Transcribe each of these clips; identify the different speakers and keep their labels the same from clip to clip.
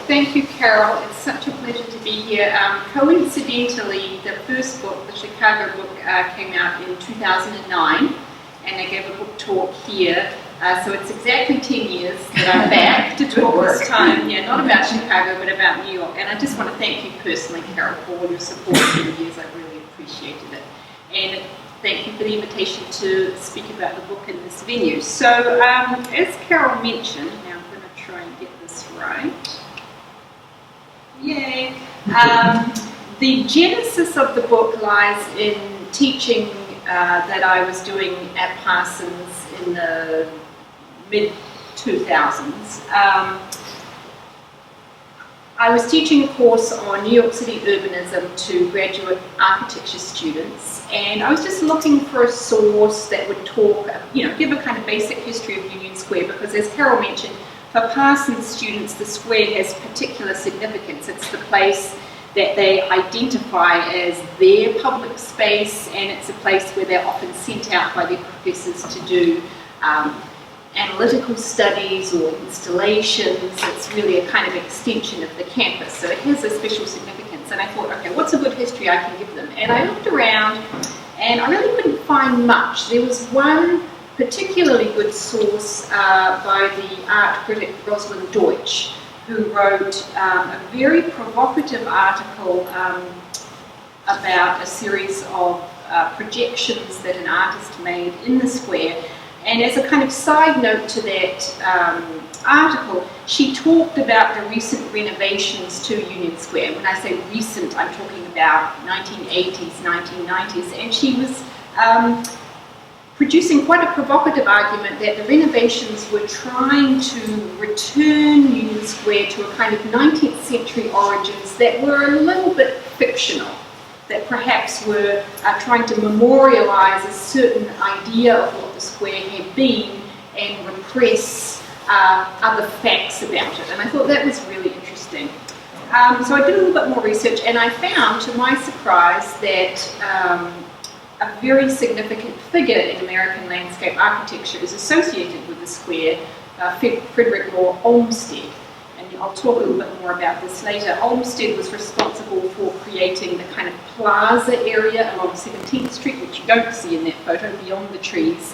Speaker 1: Thank you, Carol. It's such a pleasure to be here. Coincidentally, the first book, the Chicago book, came out in 2009, and I gave a book talk here. So it's exactly 10 years that I'm back to talk this time. Yeah, not about Chicago, but about New York. And I just want to thank you personally, Carol, for all your support through the years. I really appreciated it. And thank you for the invitation to speak about the book in this venue. So, as Carol mentioned, now I'm going to try and get this right. Yay! The genesis of the book lies in teaching that I was doing at Parsons in the mid-2000s. I was teaching a course on New York City urbanism to graduate architecture students, and I was just looking for a source that would talk, give a kind of basic history of Union Square, because as Carol mentioned, for Parsons students, the square has particular significance. It's the place that they identify as their public space, and it's a place where they're often sent out by their professors to do analytical studies or installations. It's really a kind of extension of the campus, so it has a special significance. And I thought, okay, what's a good history I can give them? And I looked around, and I really couldn't find much. There was one particularly good source by the art critic Rosalind Deutsch, who wrote a very provocative article about a series of projections that an artist made in the square. And as a kind of side note to that article, she talked about the recent renovations to Union Square. When I say recent, I'm talking about 1980s, 1990s, and she was producing quite a provocative argument that the renovations were trying to return Union Square to a kind of 19th century origins that were a little bit fictional, that perhaps were trying to memorialize a certain idea of what the square had been and repress other facts about it. And I thought that was really interesting. So I did a little bit more research, and I found, to my surprise, that a very significant figure in American landscape architecture is associated with the square, Frederick Law Olmsted. And I'll talk a little bit more about this later. Olmsted was responsible for creating the kind of plaza area along 17th Street, which you don't see in that photo, beyond the trees.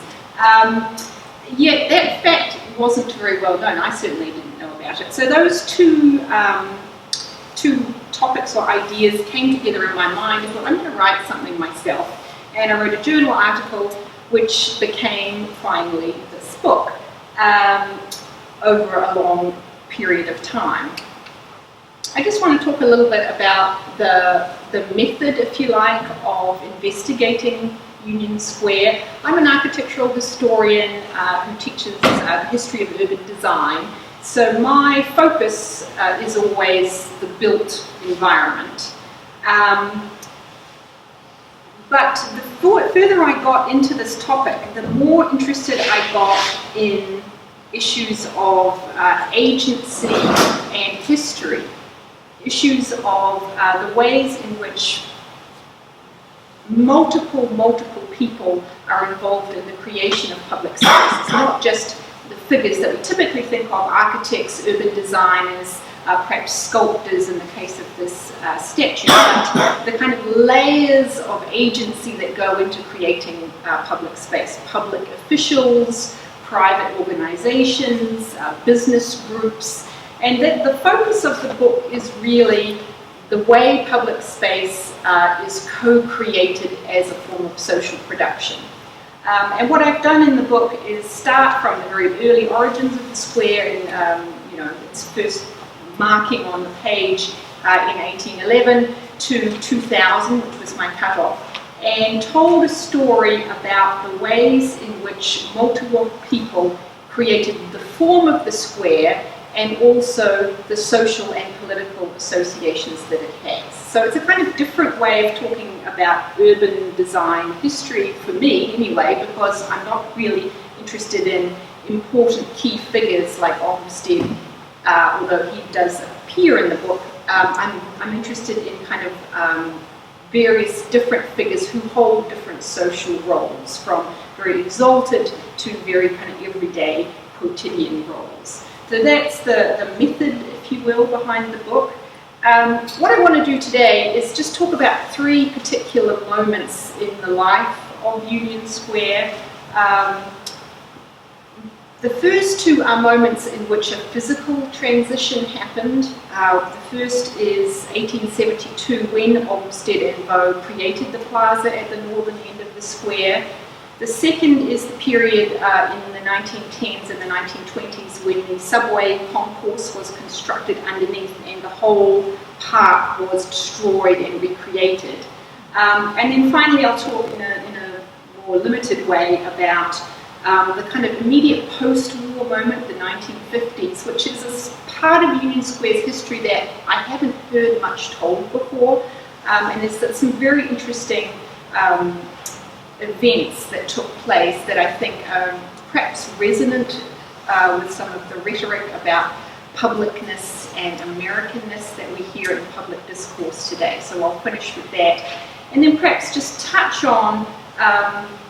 Speaker 1: Yet that fact wasn't very well known. I certainly didn't know about it. So those two topics or ideas came together in my mind. I thought, I'm going to write something myself. And I wrote a journal article, which became finally this book over a long period of time. I just want to talk a little bit about the method, if you like, of investigating Union Square. I'm an architectural historian who teaches the history of urban design, so my focus is always the built environment. But the further I got into this topic, the more interested I got in issues of agency and history, issues of the ways in which multiple people are involved in the creation of public spaces, not just the figures that we typically think of, architects, urban designers, perhaps sculptors in the case of this statue, but the kind of layers of agency that go into creating public space. Public officials, private organizations, business groups, and that the focus of the book is really the way public space is co-created as a form of social production. And what I've done in the book is start from the very early origins of the square in its first marking on the page in 1811 to 2000, which was my cutoff, and told a story about the ways in which multiple people created the form of the square and also the social and political associations that it has. So it's a kind of different way of talking about urban design history for me anyway, because I'm not really interested in important key figures like Olmsted, although he does appear in the book. I'm interested in kind of various different figures who hold different social roles, from very exalted to very kind of everyday quotidian roles. So that's the method, if if you will, behind the book. What I want to do today is just talk about 3 particular moments in the life of Union Square. The first 2 are moments in which a physical transition happened. The first is 1872, when Olmsted and Vaux created the plaza at the northern end of the square. The second is the period in the 1910s and the 1920s when the subway concourse was constructed underneath and the whole park was destroyed and recreated. And then finally I'll talk in a more limited way about the kind of immediate post-war moment, the 1950s, which is a part of Union Square's history that I haven't heard much told before, and there's some very interesting events that took place that I think are perhaps resonant with some of the rhetoric about publicness and Americanness that we hear in public discourse today. So I'll finish with that, and then perhaps just touch on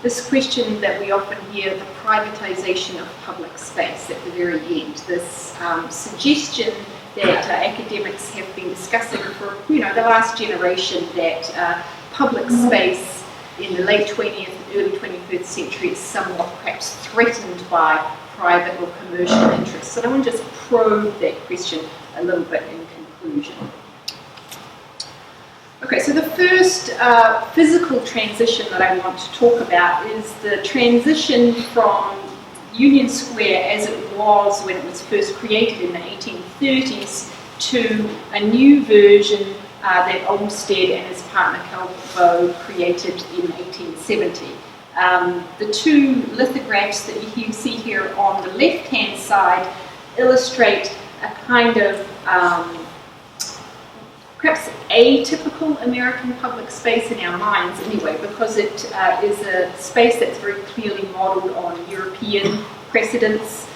Speaker 1: this question that we often hear, the privatization of public space at the very end. This suggestion that academics have been discussing for the last generation, that public space in the late 20th and early 21st century is somewhat perhaps threatened by private or commercial interests. And I want to just probe that question a little bit in conclusion. Okay, so the first physical transition that I want to talk about is the transition from Union Square as it was when it was first created in the 1830s to a new version that Olmsted and his partner Vaux created in 1870. The 2 lithographs that you see here on the left-hand side illustrate a kind of perhaps atypical American public space in our minds anyway, because it is a space that's very clearly modelled on European precedents.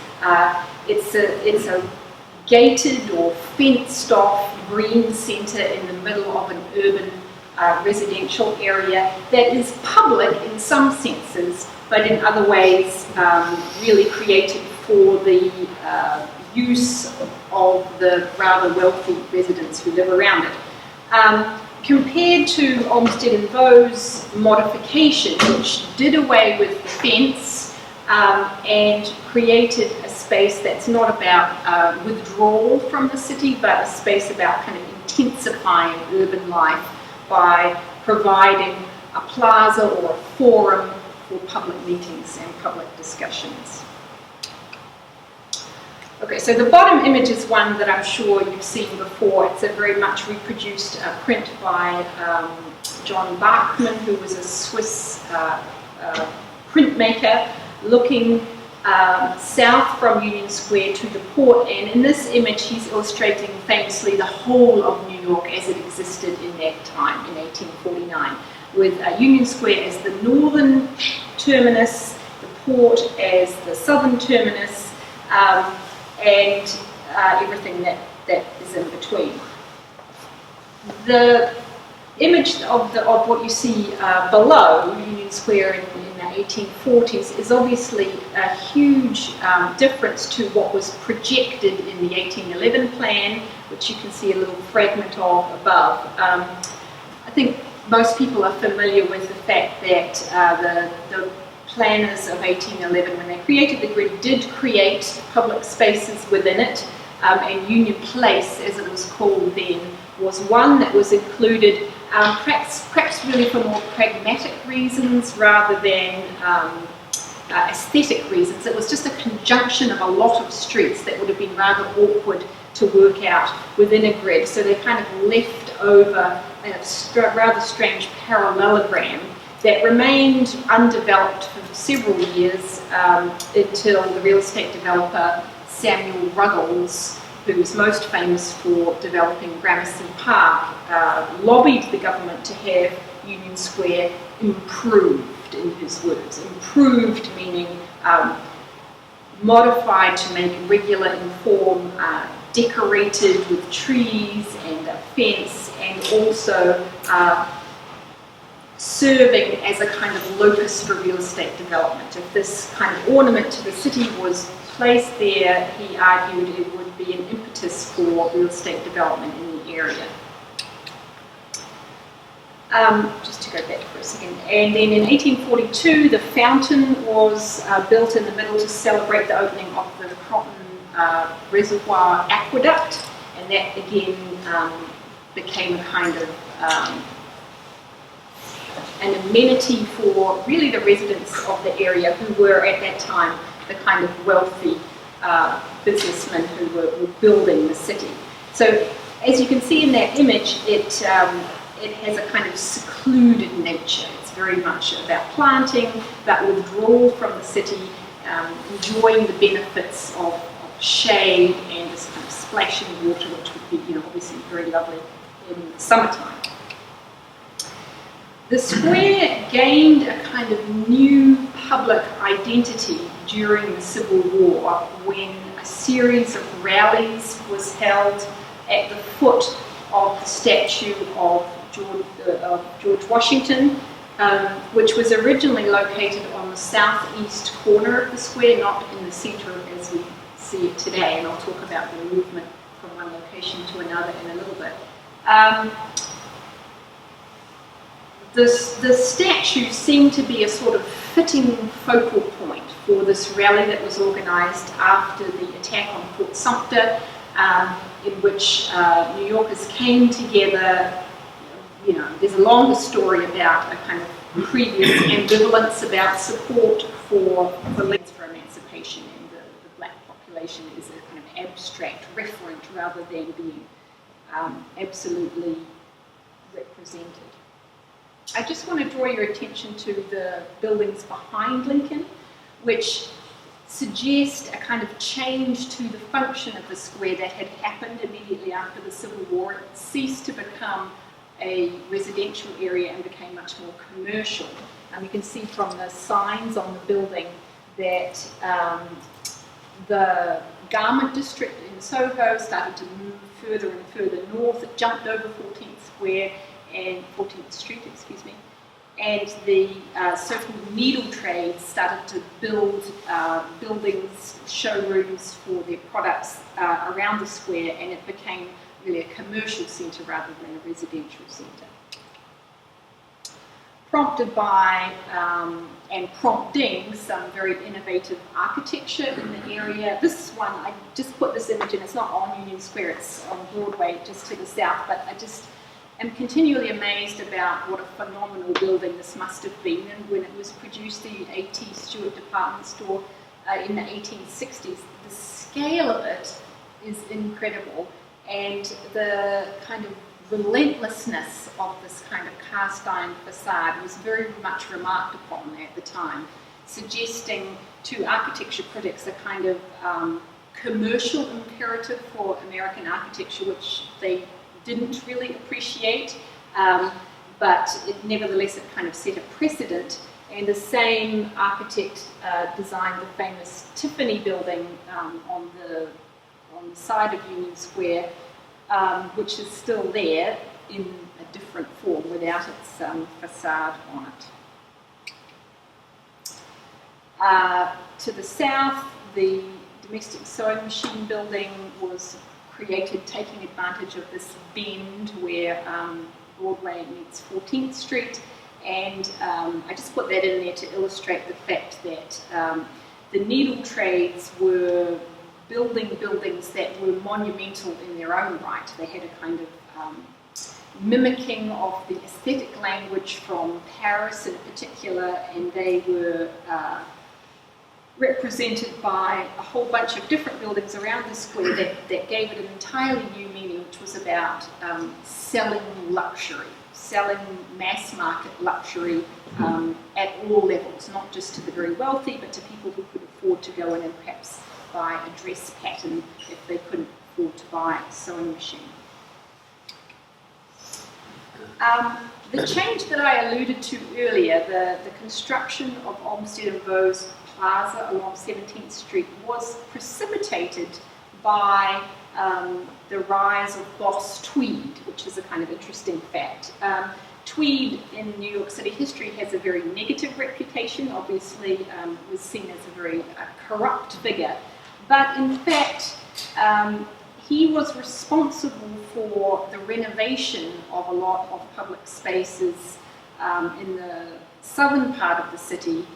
Speaker 1: It's a gated or fenced off green centre in the middle of an urban residential area that is public in some senses, but in other ways really created for the use of the rather wealthy residents who live around it. Compared to Olmsted and Vaux's modification, which did away with the fence and created a space that's not about withdrawal from the city, but a space about kind of intensifying urban life by providing a plaza or a forum for public meetings and public discussions. Okay, so the bottom image is one that I'm sure you've seen before. It's a very much reproduced print by John Bachmann, who was a Swiss printmaker, looking south from Union Square to the port, and in this image he's illustrating famously the whole of New York as it existed in that time, in 1849, with Union Square as the northern terminus, the port as the southern terminus, and everything that is in between. The image of what you see below Union Square in the 1840s is obviously a huge difference to what was projected in the 1811 plan, which you can see a little fragment of above. I think most people are familiar with the fact that the planners of 1811, when they created the grid, did create public spaces within it, and Union Place, as it was called then, was one that was included perhaps really for more pragmatic reasons rather than aesthetic reasons. It was just a conjunction of a lot of streets that would have been rather awkward to work out within a grid, so they kind of left over a rather strange parallelogram that remained undeveloped for several years until the real estate developer Samuel Ruggles, who was most famous for developing Gramercy Park, lobbied the government to have Union Square improved, in his words. Improved meaning modified to make regular in form, decorated with trees and a fence, and also serving as a kind of locus for real estate development. If this kind of ornament to the city was placed there, he argued it would be an impetus for real estate development in the area. Just to go back for a second, and then in 1842 the fountain was built in the middle to celebrate the opening of the Croton Reservoir Aqueduct, and that again became a kind of an amenity for really the residents of the area, who were at that time the kind of wealthy businessmen who were building the city. So as you can see in that image, it has a kind of secluded nature. It's very much about planting, about withdrawal from the city, enjoying the benefits of shade and this kind of splashing water, which would be, obviously very lovely in the summertime. The square gained a kind of new public identity during the Civil War, when a series of rallies was held at the foot of the statue of George Washington, which was originally located on the southeast corner of the square, not in the centre as we see it today, and I'll talk about the movement from one location to another in a little bit. The statue seemed to be a sort of fitting focal point for this rally that was organised after the attack on Fort Sumter, in which New Yorkers came together. There's a longer story about a kind of previous ambivalence about support for emancipation, and the black population is a kind of abstract referent rather than being absolutely represented. I just want to draw your attention to the buildings behind Lincoln, which suggest a kind of change to the function of the square that had happened immediately after the Civil War. It ceased to become a residential area and became much more commercial. You can see from the signs on the building that the garment district in Soho started to move further and further north. It jumped over 14th Street, and the so-called needle trades started to build buildings, showrooms for their products around the square, and it became really a commercial centre rather than a residential centre. Prompted by and prompting some very innovative architecture in the area. This one, I just put this image in, it's not on Union Square, it's on Broadway just to the south, but I just am continually amazed about what a phenomenal building this must have been. And when it was produced, the A.T. Stewart department store in the 1860s, the scale of it is incredible, and the kind of relentlessness of this kind of cast iron facade was very much remarked upon at the time, suggesting to architecture critics a kind of commercial imperative for American architecture, which they didn't really appreciate, but nevertheless it kind of set a precedent. And the same architect designed the famous Tiffany building on the side of Union Square, which is still there in a different form without its facade on it. To the south, the domestic sewing machine building was created taking advantage of this bend where Broadway meets 14th Street, and I just put that in there to illustrate the fact that the needle trades were building buildings that were monumental in their own right. They had a kind of mimicking of the aesthetic language from Paris in particular, and they were represented by a whole bunch of different buildings around the square that gave it an entirely new meaning, which was about selling luxury, selling mass market luxury at all levels, not just to the very wealthy, but to people who could afford to go in and perhaps buy a dress pattern if they couldn't afford to buy a sewing machine. The change that I alluded to earlier, the construction of Olmsted and Vaux Plaza along 17th Street, was precipitated by the rise of Boss Tweed, which is a kind of interesting fact. Tweed in New York City history has a very negative reputation, obviously was seen as a very corrupt figure, but in fact he was responsible for the renovation of a lot of public spaces in the southern part of the city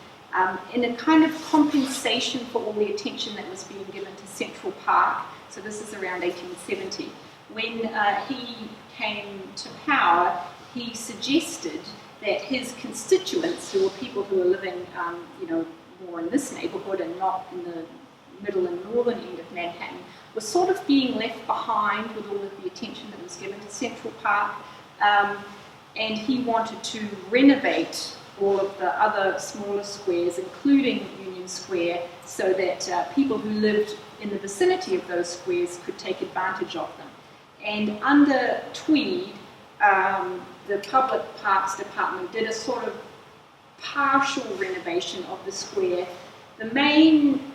Speaker 1: in a kind of compensation for all the attention that was being given to Central Park. So this is around 1870. When he came to power, he suggested that his constituents, who were people who were living, more in this neighbourhood and not in the middle and northern end of Manhattan, were sort of being left behind with all of the attention that was given to Central Park, and he wanted to renovate all of the other smaller squares, including Union Square, so that people who lived in the vicinity of those squares could take advantage of them. And under Tweed, the Public Parks Department did a sort of partial renovation of the square. The main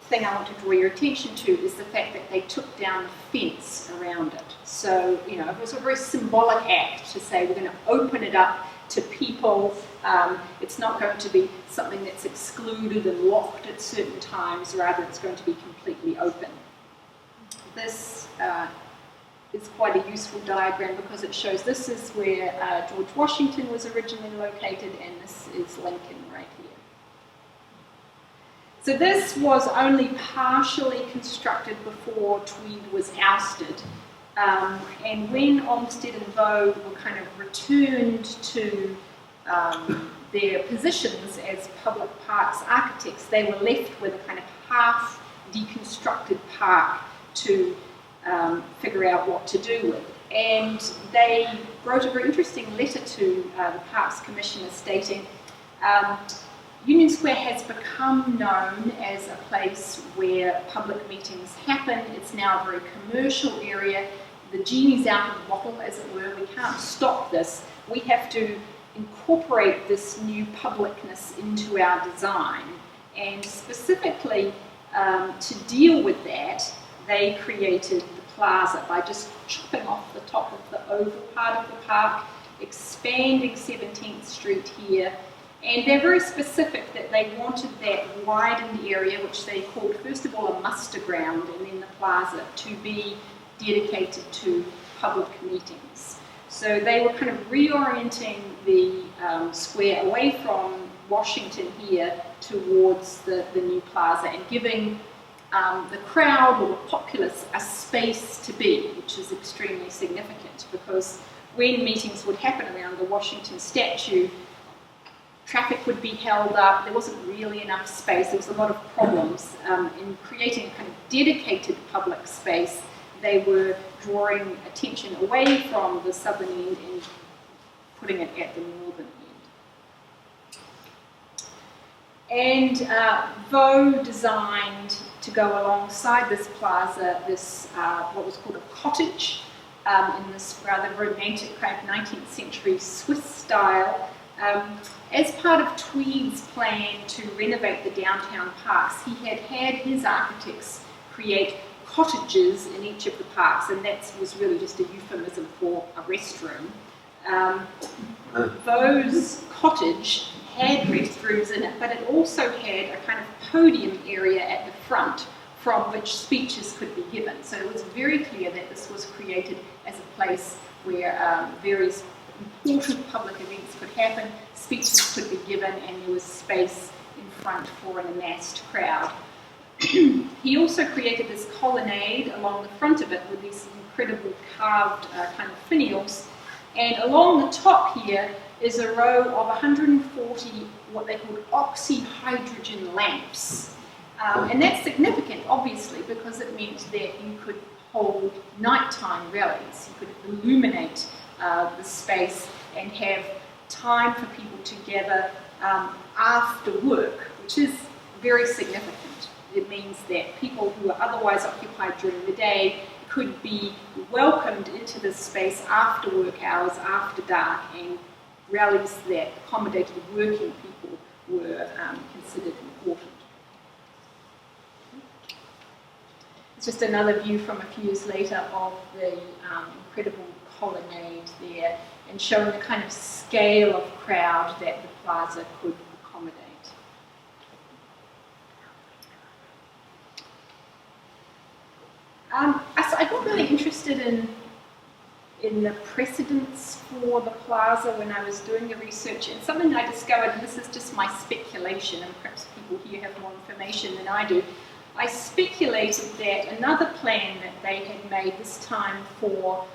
Speaker 1: thing I want to draw your attention to is the fact that they took down the fence around it. So, it was a very symbolic act to say we're going to open it up to people. It's not going to be something that's excluded and locked at certain times, rather it's going to be completely open. This is quite a useful diagram because it shows this is where George Washington was originally located, and this is Lincoln right here. So this was only partially constructed before Tweed was ousted, and when Olmsted and Vogue were kind of returned to their positions as public parks architects, they were left with a kind of half deconstructed park to figure out what to do with. And they wrote a very interesting letter to the Parks Commissioner stating, Union Square has become known as a place where public meetings happen. It's now a very commercial area. The genie's out of the bottle, as it were. We can't stop this. We have to incorporate this new publicness into our design. And specifically, to deal with that, they created the plaza by just chopping off the top of the oval part of the park, expanding 17th Street here, and they're very specific that they wanted that widened area, which they called first of all a muster ground, and then the plaza, to be dedicated to public meetings. So they were kind of reorienting the square away from Washington here towards the new plaza and giving the crowd or the populace a space to be, which is extremely significant because when meetings would happen around the Washington statue, traffic would be held up, there wasn't really enough space, there was a lot of problems. In creating a kind of dedicated public space, they were drawing attention away from the southern end and putting it at the northern end. And Vaux designed, to go alongside this plaza, this what was called a cottage in this rather romantic kind of 19th century Swiss style. As part of Tweed's plan to renovate the downtown parks, he had his architects create cottages in each of the parks, and that was really just a euphemism for a restroom. Vaux's cottage had restrooms in it, but it also had a kind of podium area at the front from which speeches could be given. So it was very clear that this was created as a place where various important public events could happen, speeches could be given, and there was space in front for an amassed crowd. He also created this colonnade along the front of it with these incredible carved kind of finials, and along the top here is a row of 140 what they called oxyhydrogen lamps. And that's significant, obviously, because it meant that you could hold nighttime rallies. You could illuminate the space and have time for people to gather after work, which is very significant. It means that people who are otherwise occupied during the day could be welcomed into this space after work hours, after dark, and rallies that accommodated working people were considered important. It's just another view from a few years later of the incredible Colonnade there, and showing the kind of scale of crowd that the plaza could accommodate. I got really interested in the precedents for the plaza when I was doing the research, and something I discovered, and this is just my speculation, and perhaps people here have more information than I do. I speculated that another plan that they had made this time for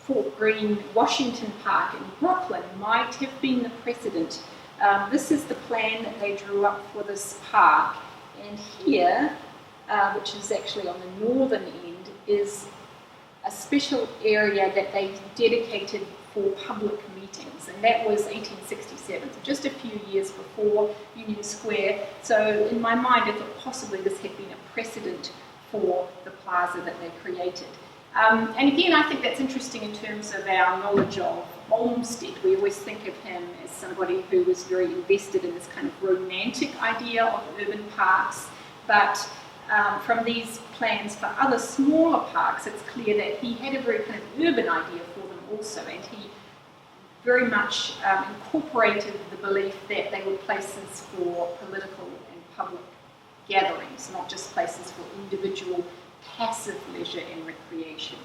Speaker 1: Fort Greene Washington Park in Brooklyn might have been the precedent. This is the plan that they drew up for this park, and here, which is actually on the northern end, is a special area that they dedicated for public meetings, and that was 1867, so just a few years before Union Square. So in my mind, I thought possibly this had been a precedent for the plaza that they created. And again, I think that's interesting in terms of our knowledge of Olmsted. We always think of him as somebody who was very invested in this kind of romantic idea of urban parks, but from these plans for other smaller parks, it's clear that he had a very kind of urban idea for them also, and he very much incorporated the belief that they were places for political and public gatherings, not just places for individual passive leisure and recreation.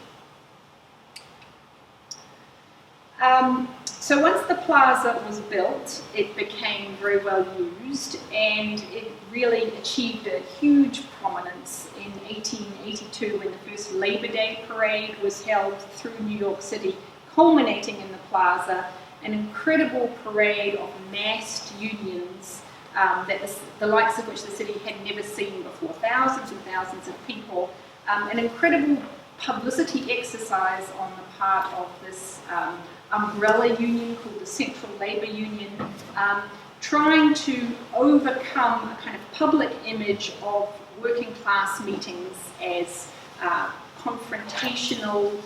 Speaker 1: So once the plaza was built, it became very well used, and it really achieved a huge prominence in 1882 when the first Labor Day parade was held through New York City, culminating in the plaza, an incredible parade of massed unions the likes of which the city had never seen before, thousands and thousands of people, an incredible publicity exercise on the part of this umbrella union called the Central Labour Union, trying to overcome a kind of public image of working class meetings as confrontational,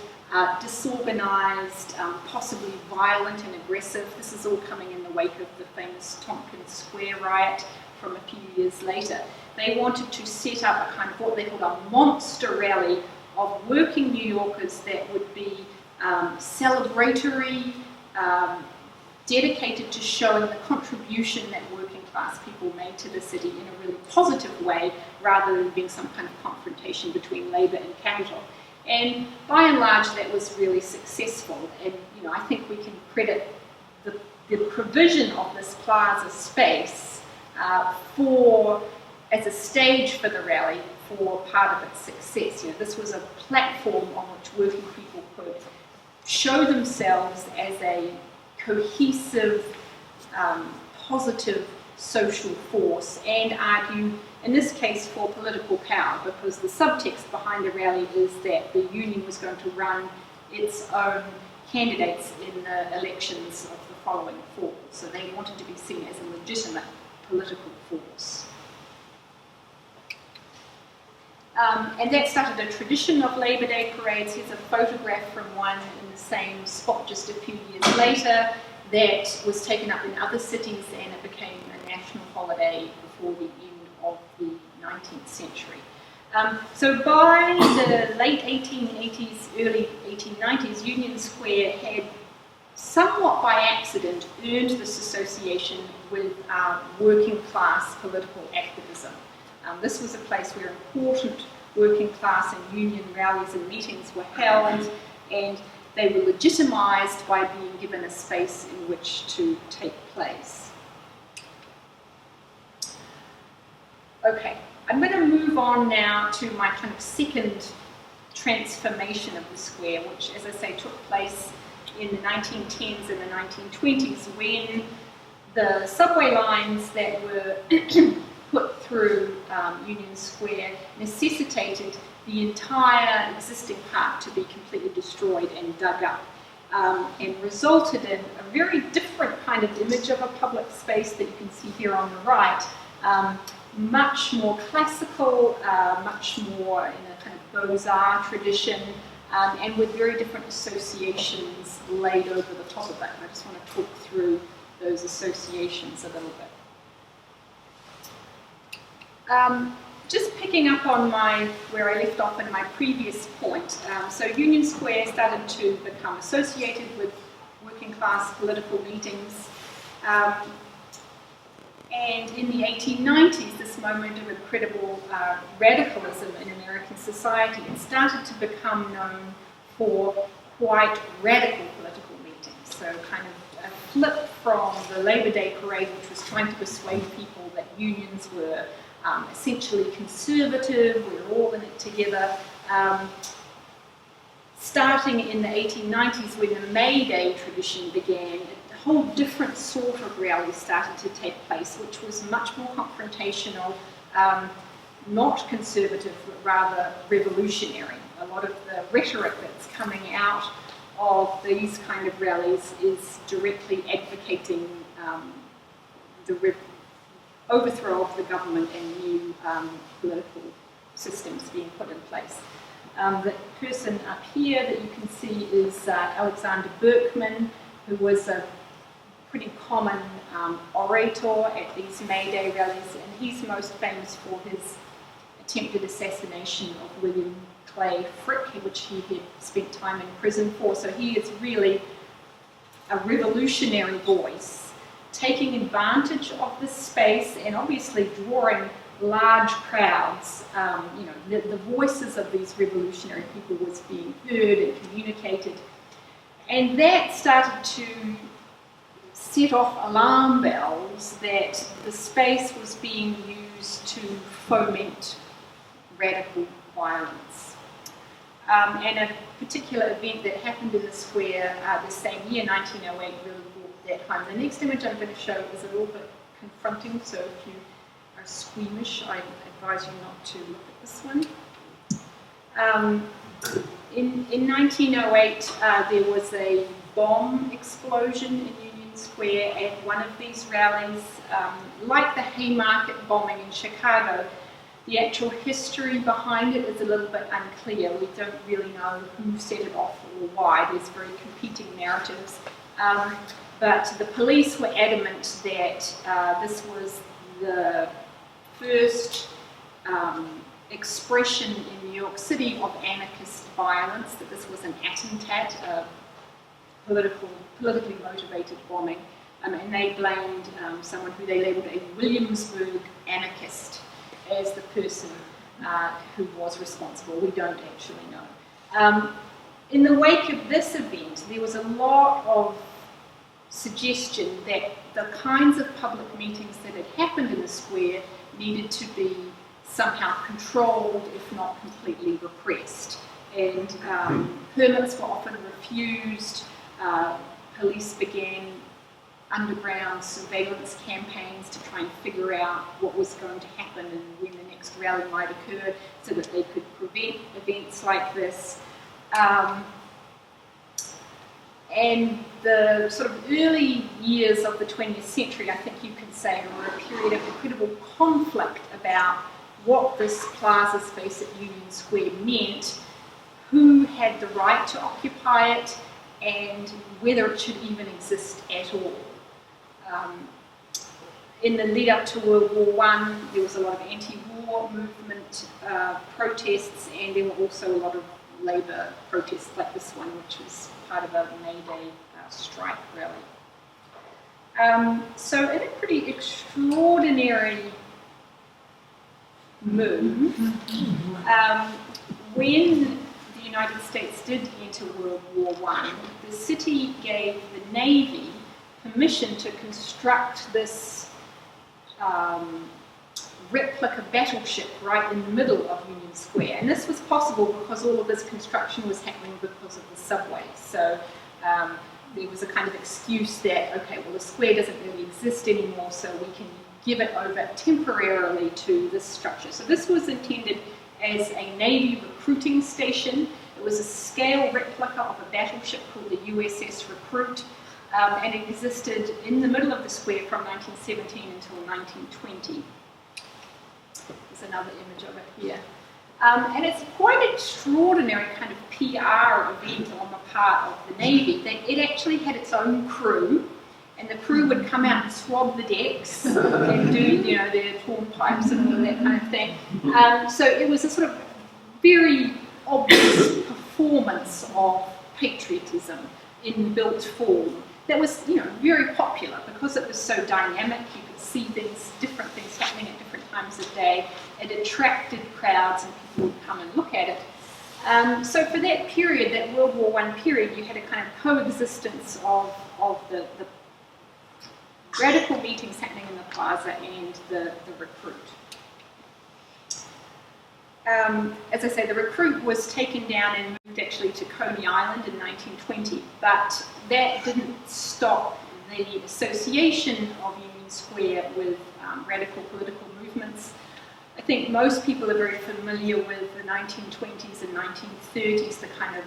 Speaker 1: disorganised, possibly violent and aggressive. This is all coming in the wake of the famous Tompkins Square riot from a few years later. They wanted to set up a kind of what they called a monster rally of working New Yorkers that would be celebratory, dedicated to showing the contribution that working class people made to the city in a really positive way, rather than being some kind of confrontation between labour and capital. And by and large, that was really successful. And I think we can credit the provision of this plaza space as a stage for the rally for part of its success. This was a platform on which working people could show themselves as a cohesive, positive social force, and argue, in this case, for political power, because the subtext behind the rally is that the union was going to run its own candidates in the elections of the following fall. So they wanted to be seen as a legitimate political force. And that started a tradition of Labor Day parades. Here's a photograph from one in the same spot just a few years later that was taken up in other cities, and it became a national holiday before the end of the 19th century. So by the late 1880s, early 1890s, Union Square had, somewhat by accident, earned this association with working class political activism. This was a place where important working class and union rallies and meetings were held, and they were legitimised by being given a space in which to take place. Okay, I'm going to move on now to my kind of second transformation of the square, which, as I say, took place in the 1910s and the 1920s, when the subway lines that were put through Union Square necessitated the entire existing park to be completely destroyed and dug up, and resulted in a very different kind of image of a public space that you can see here on the right, much more classical, much more in a kind of Beaux-Arts tradition, and with very different associations laid over the top of it. And I just want to talk through those associations a little bit. just picking up on where I left off in my previous point, so Union Square started to become associated with working class political meetings, and in the 1890s, this moment of incredible radicalism in American society, it started to become known for quite radical political meetings. So kind of a flip from the Labor Day parade, which was trying to persuade people that unions were essentially conservative, we're all in it together. Starting in the 1890s, when the May Day tradition began, a whole different sort of rally started to take place, which was much more confrontational, not conservative, but rather revolutionary. A lot of the rhetoric that's coming out of these kind of rallies is directly advocating the overthrow of the government and new political systems being put in place. The person up here that you can see is Alexander Berkman, who was a pretty common orator at these May Day rallies, and he's most famous for his attempted assassination of William Clay Frick, which he had spent time in prison for. So he is really a revolutionary voice, taking advantage of this space and obviously drawing large crowds. The voices of these revolutionary people was being heard and communicated, and that started to set off alarm bells that the space was being used to foment radical violence. And a particular event that happened in the square the same year, 1908, really brought that home. The next image I'm going to show is a little bit confronting, so if you are squeamish, I advise you not to look at this one. In 1908, there was a bomb explosion in Union Square at one of these rallies. Like the Haymarket bombing in Chicago, the actual history behind it is a little bit unclear. We don't really know who set it off or why. There's very competing narratives. But the police were adamant that this was the first expression in New York City of anarchist violence, that this was an attentat, a politically motivated bombing, and they blamed someone who they labelled a Williamsburg anarchist as the person who was responsible. We don't actually know. In the wake of this event, there was a lot of suggestion that the kinds of public meetings that had happened in the square needed to be somehow controlled, if not completely repressed. And permits were often refused. Police began underground surveillance campaigns to try and figure out what was going to happen and when the next rally might occur so that they could prevent events like this. And the sort of early years of the 20th century, I think you could say, were a period of incredible conflict about what this plaza space at Union Square meant, who had the right to occupy it, and whether it should even exist at all. In the lead up to World War I, there was a lot of anti-war movement protests, and there were also a lot of labour protests like this one, which was part of a May Day strike rally. So in a pretty extraordinary move, when the United States did enter World War I, the city gave the Navy permission to construct this replica battleship right in the middle of Union Square. And this was possible because all of this construction was happening because of the subway. So there was a kind of excuse that, okay, well, the square doesn't really exist anymore, so we can give it over temporarily to this structure. So this was intended as a Navy recruiting station. It was a scale replica of a battleship called the USS Recruit, and it existed in the middle of the square from 1917 until 1920. There's another image of it here. And it's quite an extraordinary kind of PR event on the part of the Navy. It actually had its own crew, and the crew would come out and swab the decks and do, their hornpipes and all of that kind of thing. So it was a sort of very obvious performance of patriotism in built form that was, very popular because it was so dynamic. You could see different things happening at different times of day. It attracted crowds and people would come and look at it. So for that period, that World War I period, you had a kind of coexistence of the radical meetings happening in the plaza and the recruit. As I say, the recruit was taken down and moved actually to Coney Island in 1920, but that didn't stop the association of Union Square with radical political movements. I think most people are very familiar with the 1920s and 1930s, the kind of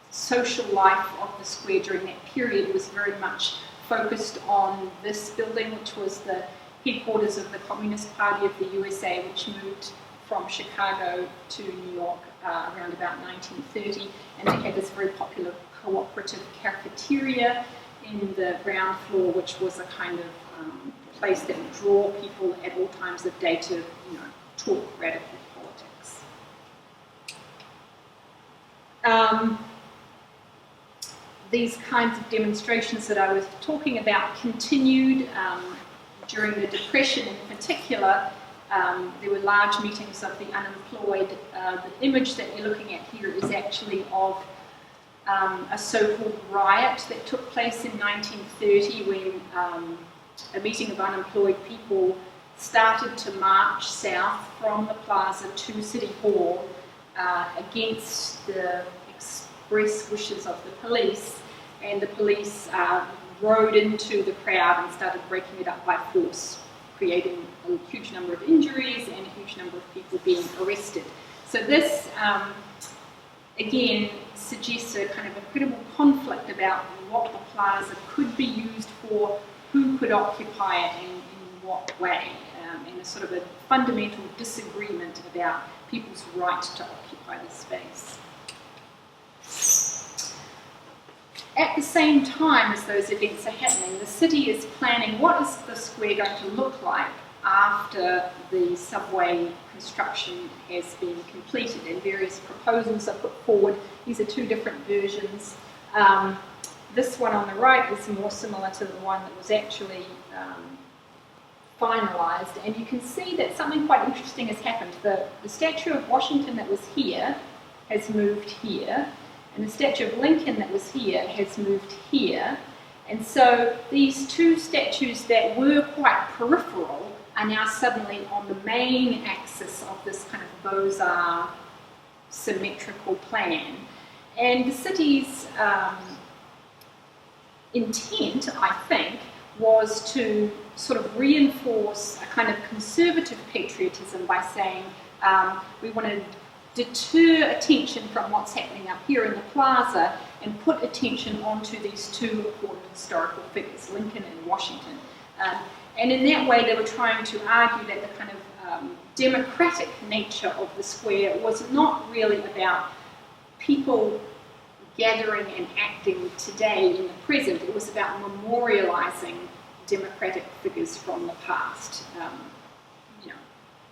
Speaker 1: social life of the square during that period was very much focused on this building, which was the headquarters of the Communist Party of the USA, which moved from Chicago to New York around about 1930, and they had this very popular cooperative cafeteria in the ground floor, which was a kind of place that would draw people at all times of day to, talk radical politics. These kinds of demonstrations that I was talking about continued during the Depression in particular. There were large meetings of the unemployed. The image that you're looking at here is actually of a so-called riot that took place in 1930 when a meeting of unemployed people started to march south from the plaza to City Hall against the express wishes of the police, and the police rode into the crowd and started breaking it up by force, creating a huge number of injuries and a huge number of people being arrested. So this, again, suggests a kind of incredible conflict about what the plaza could be used for, who could occupy it, and in what way, and a sort of a fundamental disagreement about people's right to occupy the space. At the same time as those events are happening, the city is planning what is the square going to look like after the subway construction has been completed, and various proposals are put forward. These are two different versions. This one on the right is more similar to the one that was actually finalised, and you can see that something quite interesting has happened. The statue of Washington that was here has moved here, and the statue of Lincoln that was here has moved here. And so these two statues that were quite peripheral are now suddenly on the main axis of this kind of Beaux-Arts symmetrical plan. And the city's intent, I think, was to sort of reinforce a kind of conservative patriotism by saying we want to deter attention from what's happening up here in the plaza and put attention onto these two important historical figures, Lincoln and Washington. And in that way, they were trying to argue that the kind of democratic nature of the square was not really about people gathering and acting today in the present. It was about memorializing democratic figures from the past,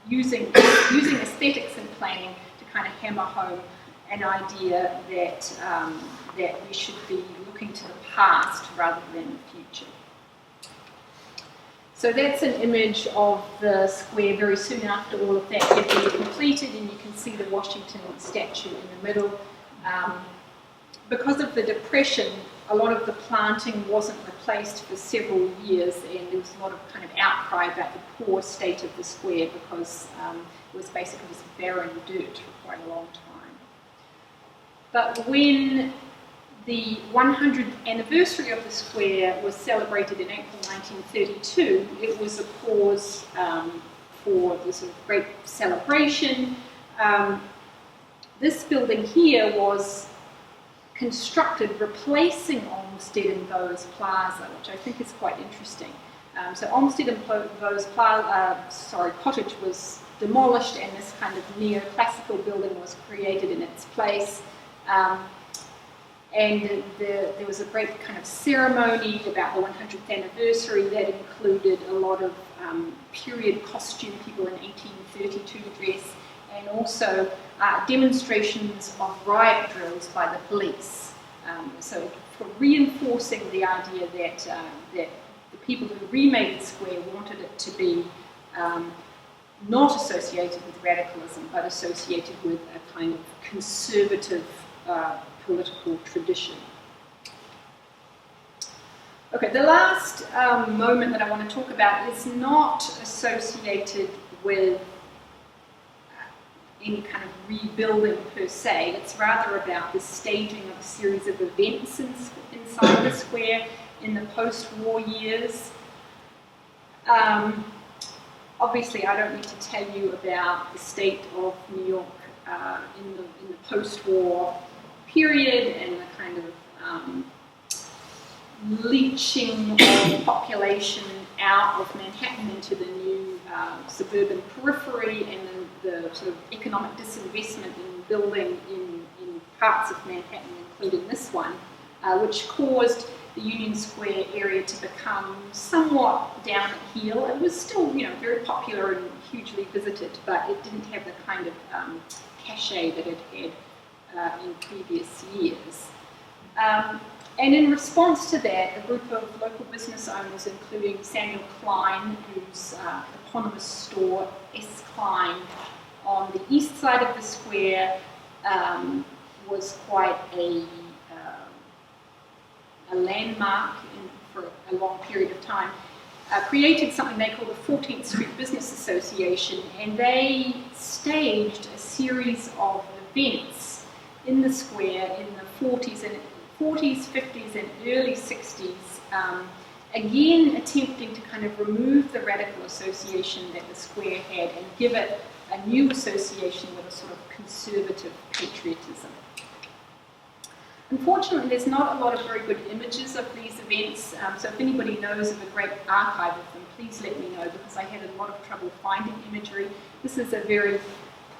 Speaker 1: using aesthetics and planning to kind of hammer home an idea that that we should be looking to the past rather than the future. So that's an image of the square very soon after all of that had been completed, and you can see the Washington statue in the middle. Because of the Depression, a lot of the planting wasn't replaced for several years, and there was a lot of kind of outcry about the poor state of the square because it was basically this barren dirt for quite a long time. But when the 100th anniversary of the square was celebrated in April 1932, it was a cause for this sort of great celebration. This building here was constructed replacing Olmsted and Vaux Plaza, which I think is quite interesting. So Olmsted and Vaux Cottage was demolished, and this kind of neoclassical building was created in its place. And there was a great kind of ceremony about the 100th anniversary that included a lot of period costume people in 1832 dress, and also demonstrations of riot drills by the police. So for reinforcing the idea that the people who remade the square wanted it to be not associated with radicalism, but associated with a kind of conservative political tradition. Okay, the last moment that I want to talk about is not associated with any kind of rebuilding per se. It's rather about the staging of a series of events inside the square in the post-war years. Obviously, I don't need to tell you about the state of New York in the post-war period and the kind of leaching of population out of Manhattan into the new suburban periphery, and the sort of economic disinvestment in building in parts of Manhattan, including this one, which caused the Union Square area to become somewhat downhill. It was still, very popular and hugely visited, but it didn't have the kind of cachet that it had in previous years. And in response to that, a group of local business owners, including Samuel Klein, whose eponymous store, S. Klein, on the east side of the square, was quite a landmark for a long period of time, created something they call the 14th Street Business Association, and they staged a series of events in the square in the 40s, 50s, and early 60s, again attempting to kind of remove the radical association that the square had and give it a new association with a sort of conservative patriotism. Unfortunately, there's not a lot of very good images of these events, so if anybody knows of a great archive of them, please let me know, because I had a lot of trouble finding imagery. This is a very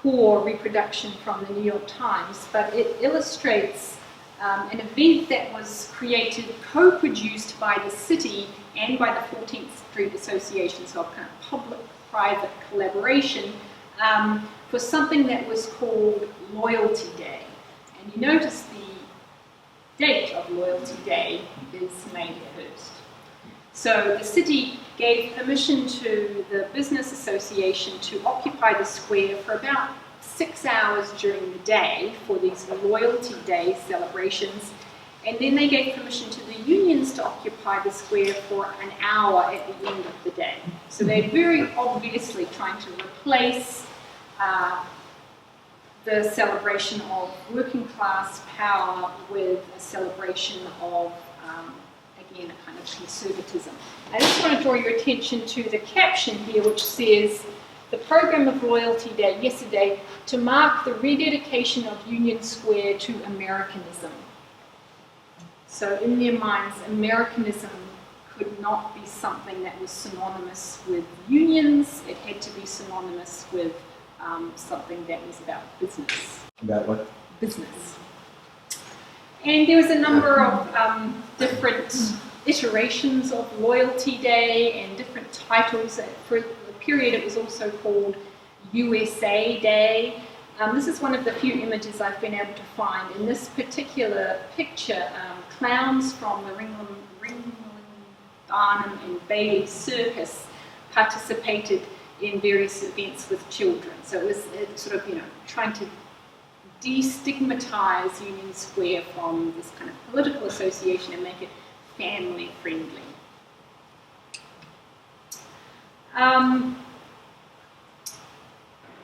Speaker 1: poor reproduction from the New York Times, but it illustrates an event that was created, co-produced by the city and by the 14th Street Association, so a kind of public-private collaboration, for something that was called Loyalty Day. And you notice the date of Loyalty Day is May 1st. So the city gave permission to the business association to occupy the square for about 6 hours during the day for these Loyalty Day celebrations, and then they gave permission to the unions to occupy the square for an hour at the end of the day. So they're very obviously trying to replace the celebration of working class power with a celebration of, again, a kind of conservatism. I just want to draw your attention to the caption here, which says, "The program of Loyalty Day yesterday to mark the rededication of Union Square to Americanism." So in their minds, Americanism could not be something that was synonymous with unions. It had to be synonymous with something that was about business.
Speaker 2: About what?
Speaker 1: Business. And there was a number of different iterations of Loyalty Day and different titles. For a period, it was also called USA Day. This is one of the few images I've been able to find. In this particular picture, clowns from the Ringling Barnum and Bailey Circus participated in various events with children. So it was sort of, trying to destigmatize Union Square from this kind of political association and make it family friendly.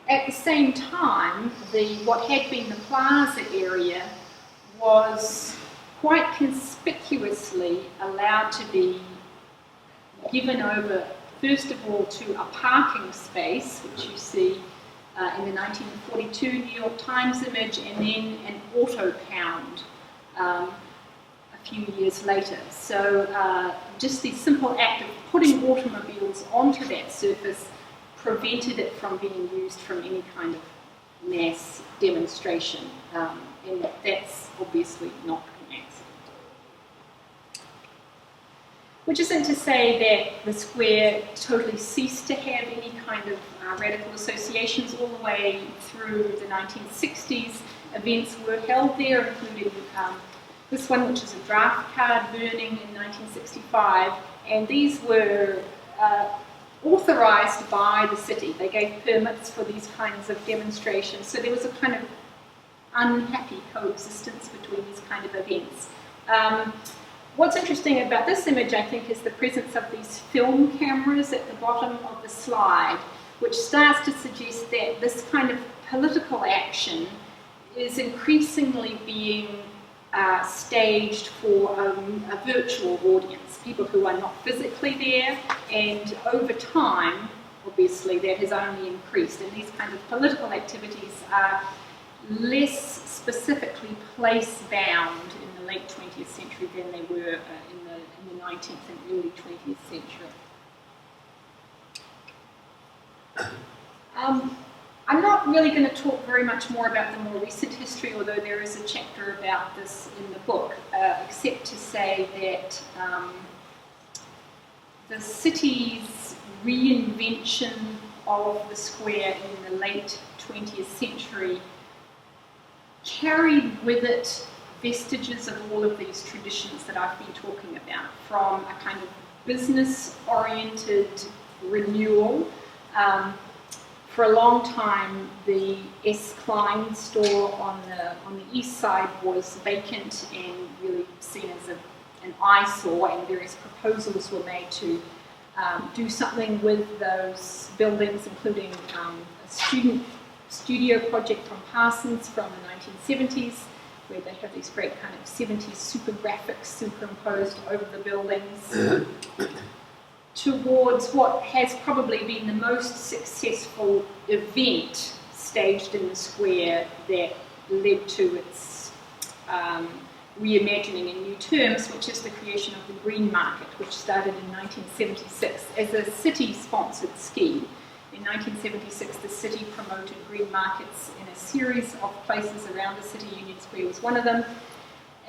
Speaker 1: At the same time, what had been the plaza area was quite conspicuously allowed to be given over, first of all, to a parking space, which you see in the 1942 New York Times image, and then an auto pound a few years later. So just the simple act of putting automobiles onto that surface prevented it from being used from any kind of mass demonstration, and that's obviously not an which isn't to say that the square totally ceased to have any kind of radical associations. All the way through the 1960s, events were held there, including this one, which is a draft card burning in 1965, and these were authorised by the city. They gave permits for these kinds of demonstrations, so there was a kind of unhappy coexistence between these kind of events. What's interesting about this image, I think, is the presence of these film cameras at the bottom of the slide, which starts to suggest that this kind of political action is increasingly being staged for a virtual audience, people who are not physically there, and over time, obviously, that has only increased, and these kind of political activities are less specifically place-bound in the late 20th century than they were in the 19th and early 20th century. I'm not really going to talk very much more about the more recent history, although there is a chapter about this in the book, except to say that the city's reinvention of the square in the late 20th century carried with it vestiges of all of these traditions that I've been talking about, from a kind of business-oriented renewal. For a long time, the S. Klein store on the east side was vacant and really seen as an eyesore, and various proposals were made to do something with those buildings, including a student studio project on Parsons from the 1970s, where they have these great kind of 70s super graphics superimposed over the buildings, towards what has probably been the most successful event staged in the square that led to its reimagining in new terms, which is the creation of the Greenmarket, which started in 1976 as a city-sponsored scheme. In 1976, the city promoted green markets in a series of places around the city. Union Square was one of them.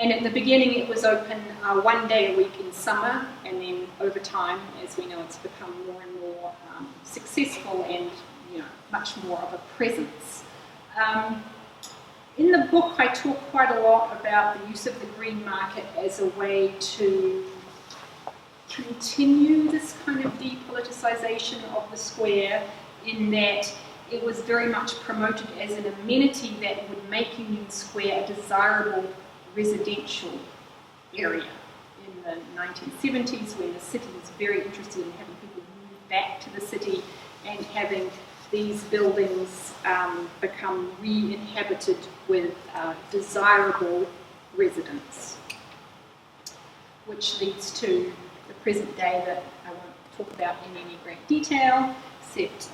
Speaker 1: And at the beginning, it was open 1 day a week in summer, and then over time, as we know, it's become more and more successful and much more of a presence. In the book, I talk quite a lot about the use of the green market as a way to continue this kind of depoliticization of the square, in that it was very much promoted as an amenity that would make Union Square a desirable residential area. In the 1970s, when the city was very interested in having people move back to the city and having these buildings become re-inhabited with desirable residents, which leads to the present day that I won't talk about in any great detail, except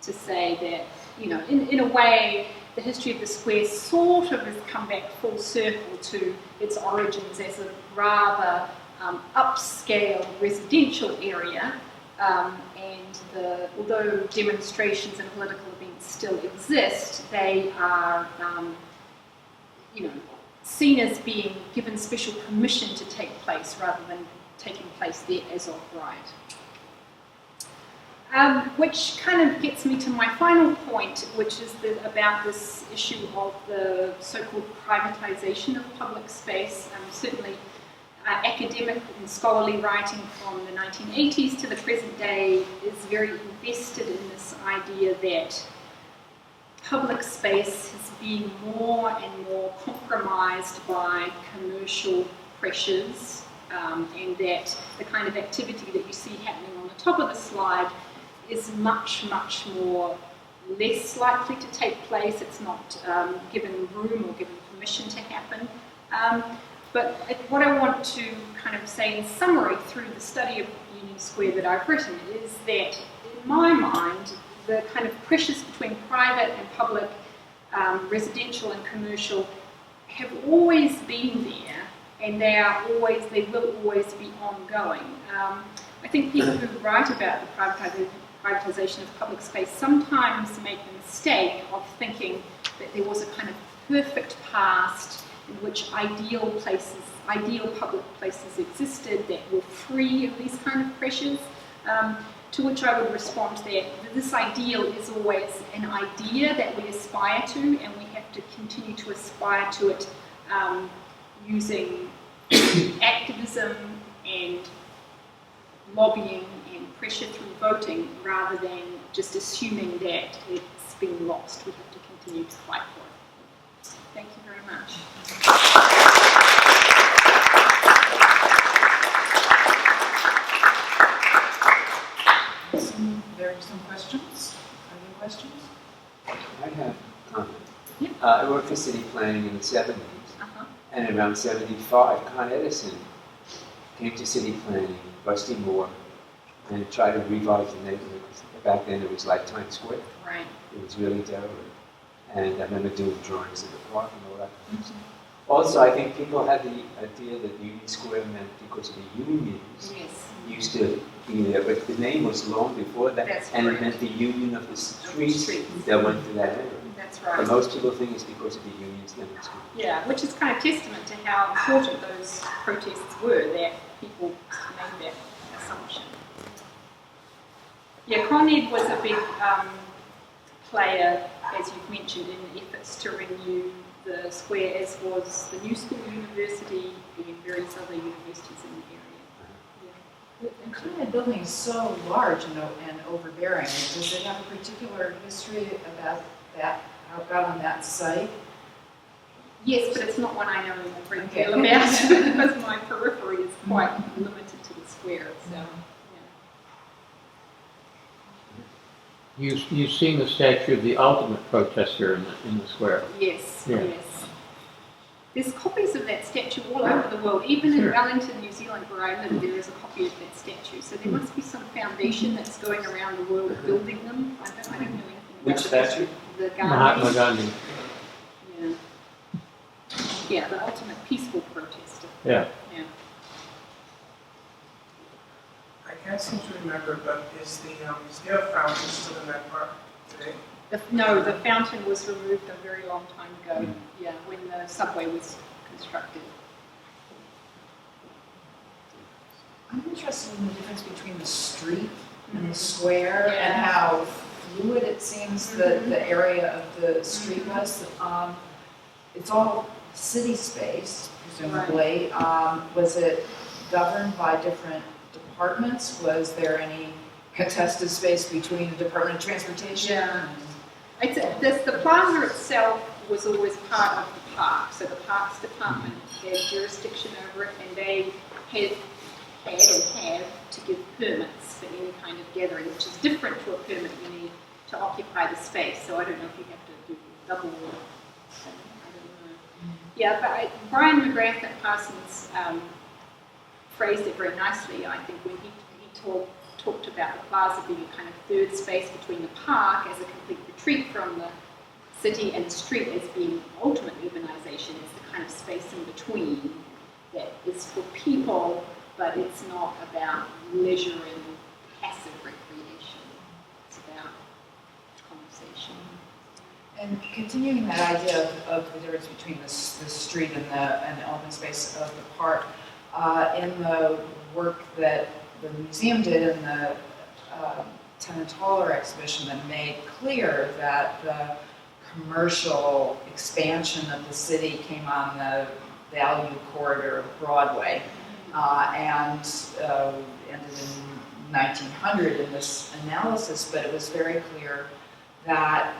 Speaker 1: to say that, in a way, the history of the square sort of has come back full circle to its origins as a rather upscale residential area, and although demonstrations and political events still exist, they are seen as being given special permission to take place rather than taking place there as of right. Which kind of gets me to my final point, which is about this issue of the so-called privatization of public space. Certainly academic and scholarly writing from the 1980s to the present day is very invested in this idea that public space is being more and more compromised by commercial pressures, and that the kind of activity that you see happening on the top of the slide is much, much more less likely to take place. It's not given room or given permission to happen. But what I want to kind of say in summary through the study of Union Square that I've written is that, in my mind, the kind of pressures between private and public, residential and commercial, have always been there, and they will always be ongoing. I think people who write about the privatization of public space sometimes make the mistake of thinking that there was a kind of perfect past in which ideal public places existed that were free of these kind of pressures. To which I would respond that this ideal is always an idea that we aspire to, and we have to continue to aspire to it using activism and lobbying and pressure through voting, rather than just assuming that it's been lost. We have to continue to fight for it. Thank you very much.
Speaker 2: There are some questions. Are there questions?
Speaker 3: I have a comment.
Speaker 1: Yeah.
Speaker 3: I worked for city planning in the 70s, and around 75, Con Edison came to city planning, Rusty Moore, and tried to revive the neighborhood. Back then it was like Times Square.
Speaker 1: Right.
Speaker 3: It was really terrible. And I remember doing drawings of the park and all that. Also, I think people had the idea that Union Square meant because the unions used to be there, but the name was long before that, and it meant the union of the streets that went to that area.
Speaker 1: That's right.
Speaker 3: But most people think it's because of the unions that it's good.
Speaker 1: Yeah, which is kind of testament to how important those protests were, that people made that assumption. Yeah, Colonnade was a big player, as you've mentioned, in efforts to renew the square, as was the New School University and various other universities in the area.
Speaker 2: The Colonnade building is so large and overbearing. Does it have a particular history about that, how it got on that site?
Speaker 1: Yes, but it's not one I know a great deal about, because my periphery is quite limited to the square itself.
Speaker 4: You've seen the statue of the ultimate protester in the square.
Speaker 1: Yes,
Speaker 4: yeah.
Speaker 1: Yes. There's copies of that statue all over the world. Even in Wellington, New Zealand, where I live, there is a copy of that statue. So there must be some foundation that's going around the world building them. I don't know anything about
Speaker 3: Which statue?
Speaker 1: The
Speaker 4: Mahatma
Speaker 1: Gandhi.
Speaker 4: Gandhi.
Speaker 1: Yeah. Yeah, the ultimate peaceful protester.
Speaker 4: Yeah.
Speaker 1: Yeah.
Speaker 5: I can't seem to remember, but is there a fountain still in that park today?
Speaker 1: No, the fountain was removed a very long time ago. Yeah, when the subway was constructed.
Speaker 2: I'm interested in the difference between the street and the square, and how fluid it seems the area of the street was. It's all city space, presumably. Right. Was it governed by different departments? Was there any contested space between the Department of Transportation?
Speaker 1: Yeah. The plaza itself was always part of the park, so the Parks Department had jurisdiction over it, and they had and have to give permits for any kind of gathering, which is different to a permit you need to occupy the space. So I don't know if you have to do double or something. I don't know. Yeah, but Brian McGrath at Parsons phrased it very nicely, I think, when he talked about the plaza being a kind of third space between the park as a complete retreat from the city, and the street as being ultimate urbanisation. It's the kind of space in between that is for people, but it's not about leisure and passive recreation. It's about conversation.
Speaker 2: And continuing that idea of the difference between the street and the open space of the park, in the work that the museum did in the Tennant-Haller exhibition, that made clear that the commercial expansion of the city came on the value corridor of Broadway, and ended in 1900 in this analysis, but it was very clear that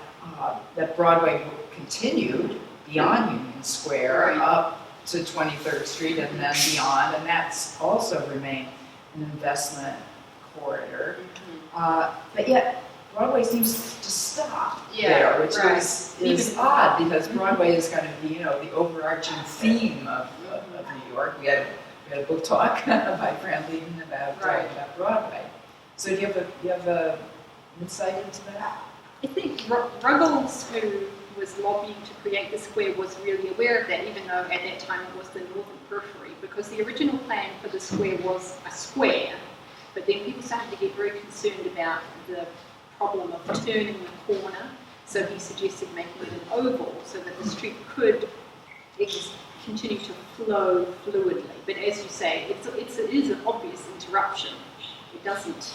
Speaker 2: that Broadway continued beyond Union Square up to 23rd Street and then beyond, and that's also remained an investment corridor. But yet Broadway seems to stop there, which is odd, because Broadway is kind of the overarching theme of New York. We had a book talk by Fran Leiden about Broadway. So do you have a insight into that?
Speaker 1: I think Ruggles, who was lobbying to create the square, was really aware of that, even though at that time it was the northern periphery, because the original plan for the square was a square, but then people started to get very concerned about the problem of turning the corner, so he suggested making it an oval so that the street could continue to flow fluidly. But as you say, it is an obvious interruption. It doesn't,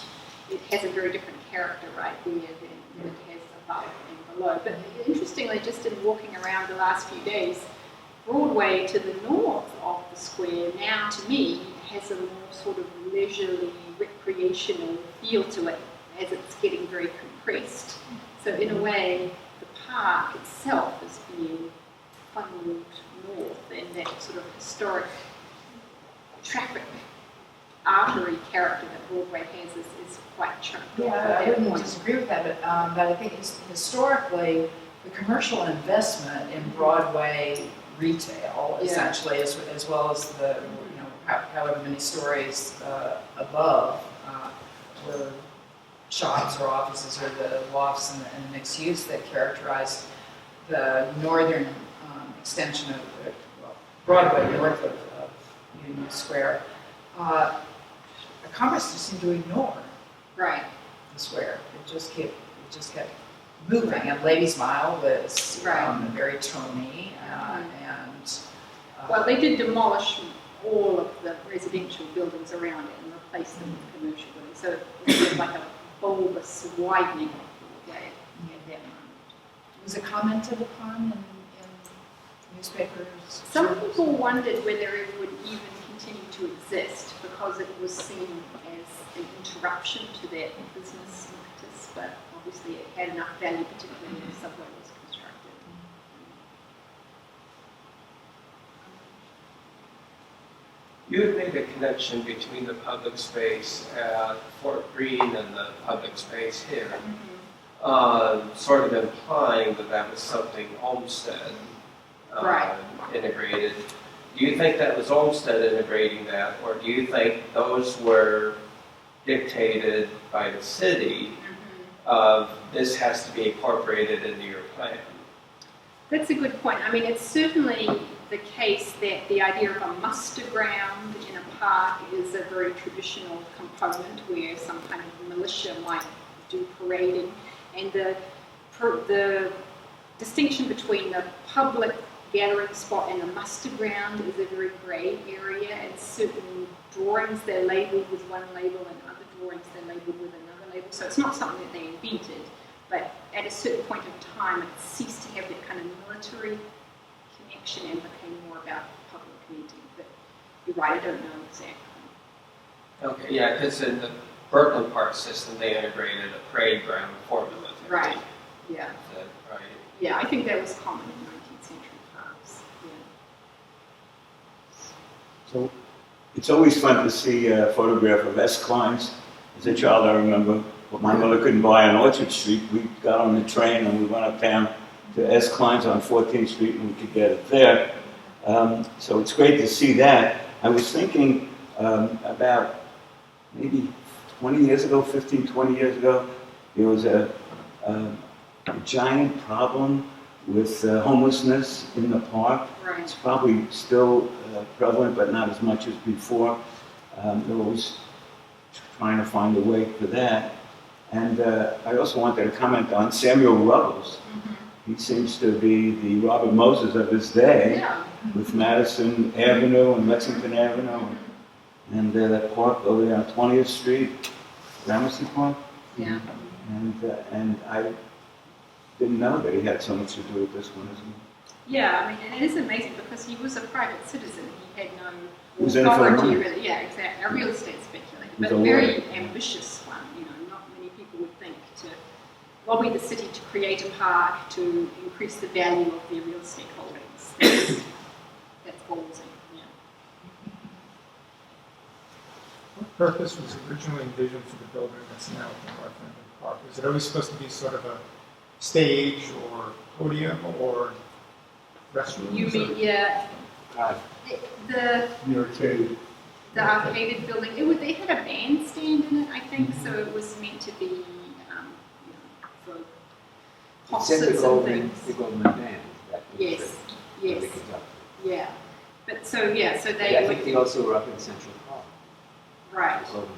Speaker 1: it has a very different character right there than it has above and below. But interestingly, just in walking around the last few days, Broadway to the north of the square now, to me, has a more sort of leisurely, recreational feel to it as it's getting very compressed. So in a way, the park itself is being funneled north, and that sort of historic traffic artery character that Broadway has is quite chunked off
Speaker 2: Yeah,
Speaker 1: at
Speaker 2: I
Speaker 1: that
Speaker 2: wouldn't
Speaker 1: point.
Speaker 2: disagree with that, but I think historically, the commercial investment in Broadway retail,
Speaker 1: Yeah.
Speaker 2: essentially, as well as the, however many stories above were shops or offices or the lofts and the mixed use that characterized the northern extension of Broadway, north of Union Square. Congress just seemed to ignore
Speaker 1: Right.
Speaker 2: the square. It just kept moving. And Ladies Mile was
Speaker 1: Right.
Speaker 2: very Tony, and
Speaker 1: Well, they did demolish all of the residential buildings around it and replace them with commercial buildings. So it was like a bulbous widening of Broadway at that moment.
Speaker 2: was it commented upon in newspapers?
Speaker 1: Some people wondered whether it would even continue to exist because it was seen as an interruption to that business impetus, but obviously it had enough value, particularly when the subway was constructed.
Speaker 6: You had made a connection between the public space at Fort Greene and the public space here, sort of implying that that was something Olmsted
Speaker 1: Right.
Speaker 6: integrated. Do you think that was Olmsted integrating that, or do you think those were dictated by the city of this has to be incorporated into your plan?
Speaker 1: That's a good point. I mean, it's certainly the case that the idea of a muster ground in a park is a very traditional component where some kind of militia might do parading. And the distinction between the public gathering spot and a muster ground is a very grey area, and certain drawings they're labelled with one label and other drawings they're labelled with another label. So it's not something that they invented, but at a certain point in time it ceased to have that kind of military connection and became more about public meeting. But you're right, I don't know exactly.
Speaker 6: Okay, yeah, because in the Brooklyn Park system, they integrated a parade ground formula.
Speaker 1: Right, yeah.
Speaker 6: Is that right?
Speaker 1: Yeah, I think that was common in 19th century parks. Yeah.
Speaker 7: So it's always fun to see a photograph of S. Klein's. As a child, I remember what my mother couldn't buy on Orchard Street. We got on the train and we went uptown to S. Klein's on 14th Street and we could get it there. So it's great to see that. I was thinking about maybe 20 years ago, 15, 20 years ago, there was a giant problem with homelessness in the park.
Speaker 1: Right.
Speaker 7: It's probably still prevalent, but not as much as before. They're always trying to find a way for that. And I also wanted to comment on Samuel Ruggles. He seems to be the Robert Moses of his day,
Speaker 1: Yeah.
Speaker 7: with Madison Avenue and Lexington Avenue, and that park over there on 20th Street, Gramercy Park.
Speaker 1: Yeah.
Speaker 7: And I didn't know that he had so much to do with this one, isn't he?
Speaker 1: Yeah, I mean, and it is amazing because he was a private citizen. He had no
Speaker 7: He was in it for the
Speaker 1: authority,
Speaker 7: money.
Speaker 1: really. Yeah, exactly. A real estate speculator,
Speaker 7: He was
Speaker 1: but a
Speaker 7: a
Speaker 1: very
Speaker 7: lawyer.
Speaker 1: ambitious one. Not many people would think to lobby the city to create a park to increase the value of their real estate holdings. That's ballsy. Yeah.
Speaker 8: What purpose was originally envisioned for the building that's now at the North End of the park? Was it always supposed to be sort of a stage or podium or restrooms?
Speaker 1: You mean, yeah,
Speaker 3: God,
Speaker 1: the
Speaker 8: The arcade.
Speaker 1: the arcaded building? They had a bandstand in it, I think, so it was meant to be for
Speaker 3: it's in
Speaker 1: concerts and things.
Speaker 3: the Goldman Band. That was
Speaker 1: Yes,
Speaker 3: the
Speaker 1: yes,
Speaker 3: conductor.
Speaker 1: yeah. But so so
Speaker 3: But
Speaker 1: they
Speaker 3: I think they also were up in Central Park.
Speaker 1: right.
Speaker 3: the Goldman.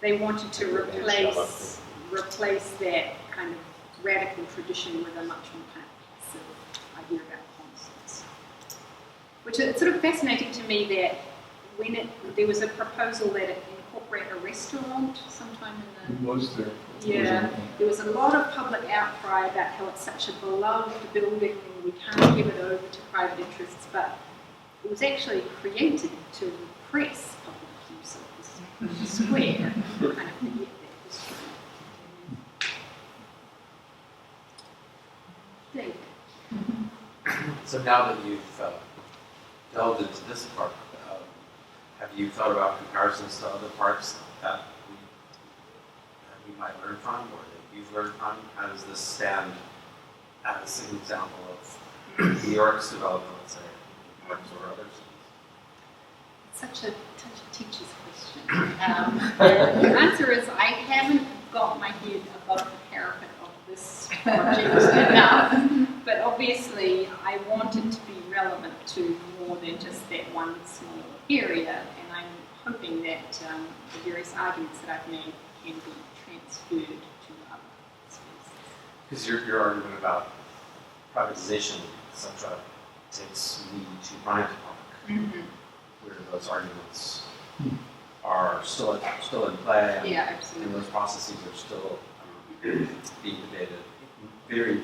Speaker 1: They wanted to
Speaker 3: And they had shop up
Speaker 1: replace that kind of radical tradition with a much more kind of passive idea about concerts. which is sort of fascinating to me that when there was a proposal that it incorporate a restaurant sometime in the...
Speaker 9: Who was there?
Speaker 1: Yeah, there was a lot of public outcry about how it's such a beloved building and we can't give it over to private interests, but it was actually created to repress public use of this square. You kind of forget that history. David.
Speaker 10: So now that you've delved into this park, have you thought about comparisons to other parks that we might learn from, or that you've learned from? How does this stand as an example of New York's development, let's say, in parks or others?
Speaker 1: Such a teacher's question. The answer is I haven't got my head above the parapet of this project enough, but obviously I want it to be relevant to more than just that one small area, and I'm hoping that the various arguments that I've made can be transferred to other spaces.
Speaker 10: Because your argument about privatization, etc., takes me to Bryant Park, where those arguments are still in play, and,
Speaker 1: Yeah, absolutely.
Speaker 10: and those processes are still being debated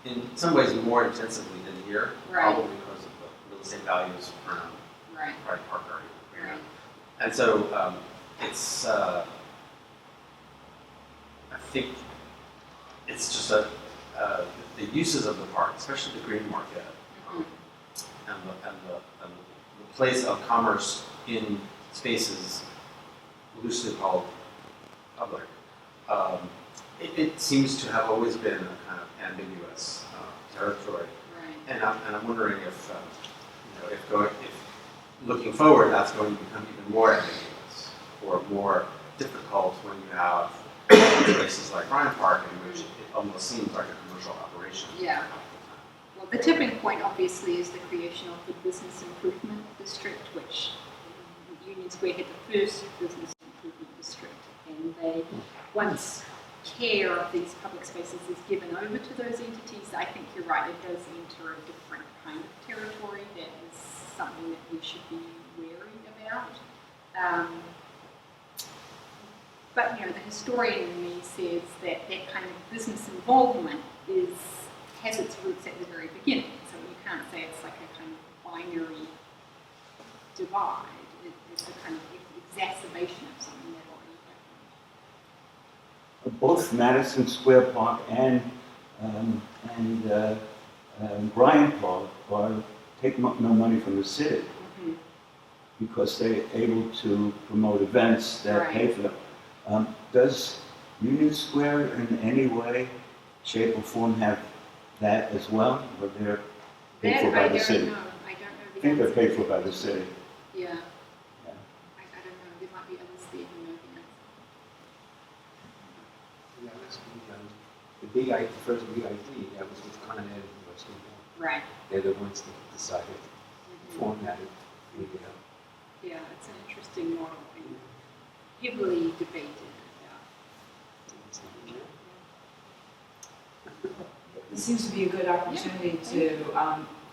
Speaker 10: in some ways more intensively than here,
Speaker 1: Right.
Speaker 10: probably because of the real estate values around
Speaker 1: Right.
Speaker 10: Bryant Park area.
Speaker 1: Right.
Speaker 10: And so it's, I think it's just the uses of the park, especially the Greenmarket, and the place of commerce in spaces loosely called public. It seems to have always been a kind of ambiguous territory,
Speaker 1: Right.
Speaker 10: and I'm wondering if if looking forward, that's going to become even more ambiguous or more difficult when you have places like Bryant Park, in which it almost seems like a commercial operation.
Speaker 1: Yeah. Well, the tipping point obviously is the creation of the Business Improvement District, which Union Square had the first Business Improvement District, and they, once care of these public spaces is given over to those entities, I think you're right, it does enter a different kind of territory that is something that we should be wary about. But the historian in me says that that kind of business involvement has its roots at the very beginning. So you can't say it's like a kind of binary divide. It's a kind of exacerbation of something that already happened.
Speaker 7: Both Madison Square Park and Bryant Park take no money from the city because they're able to promote events that pay for them. Does Union Square in any way, shape, or form have that as well, or they're paid for by the city?
Speaker 1: I don't know. I
Speaker 7: think they're paid for by the city.
Speaker 1: Yeah.
Speaker 7: Yeah.
Speaker 1: I don't know. There might be others there who know the answer.
Speaker 3: Yeah, that's the first big idea, that was with Colonnade and Western Wall.
Speaker 1: Right.
Speaker 3: They're the ones that decided to format it.
Speaker 1: Yeah, it's an interesting model and heavily debated
Speaker 2: This seems to be a good opportunity to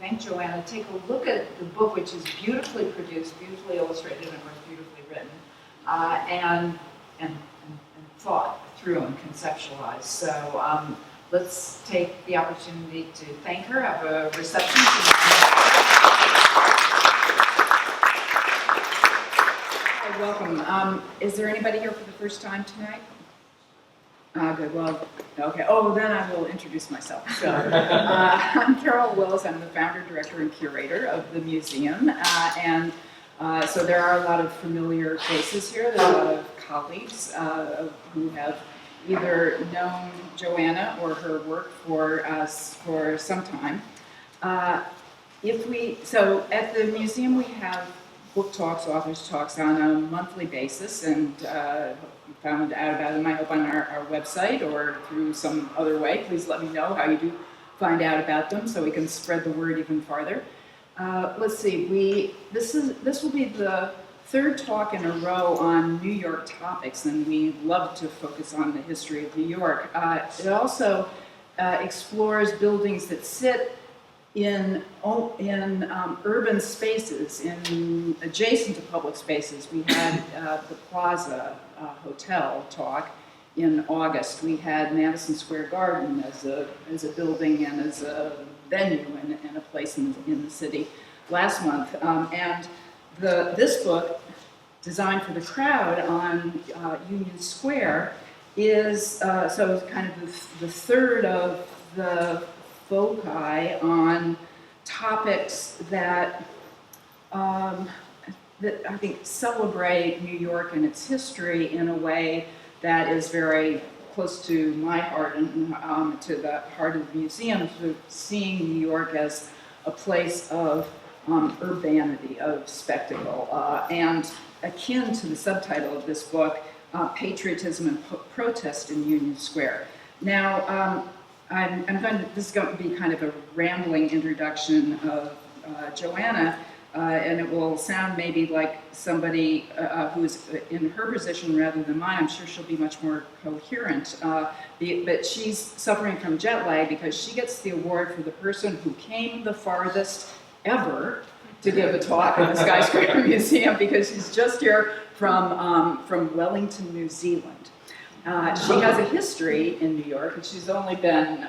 Speaker 2: thank Joanna. Take a look at the book, which is beautifully produced, beautifully illustrated, and of course beautifully written, and thought through and conceptualized. So let's take the opportunity to thank her, have a reception. Hi, welcome. Is there anybody here for the first time tonight? Good, well, okay. Oh, then I will introduce myself. So, I'm Carol Wills. I'm the founder, director, and curator of the museum. So there are a lot of familiar faces here. There are a lot of colleagues who have either known Joanna or her work for some time. So at the museum we have book talks, authors talks on a monthly basis, and you found out about them, I hope, on our website or through some other way. Please let me know how you do find out about them so we can spread the word even farther. Let's see, this will be the third talk in a row on New York topics, and we love to focus on the history of New York. It also explores buildings that sit urban spaces, in adjacent to public spaces, we had the Plaza Hotel talk in August. We had Madison Square Garden as a building and as a venue and a place in the city last month. And this book, Designed for the Crowd on Union Square, is so kind of the third of the foci on topics that that I think celebrate New York and its history in a way that is very close to my heart and to the heart of the museum, sort of seeing New York as a place of urbanity, of spectacle, and akin to the subtitle of this book, Patriotism and Protest in Union Square. Now, this is going to be kind of a rambling introduction of Joanna, and it will sound maybe like somebody who's in her position rather than mine. I'm sure she'll be much more coherent. But she's suffering from jet lag because she gets the award for the person who came the farthest ever to give a talk at the Skyscraper Museum, because she's just here from Wellington, New Zealand. She has a history in New York, and she's only been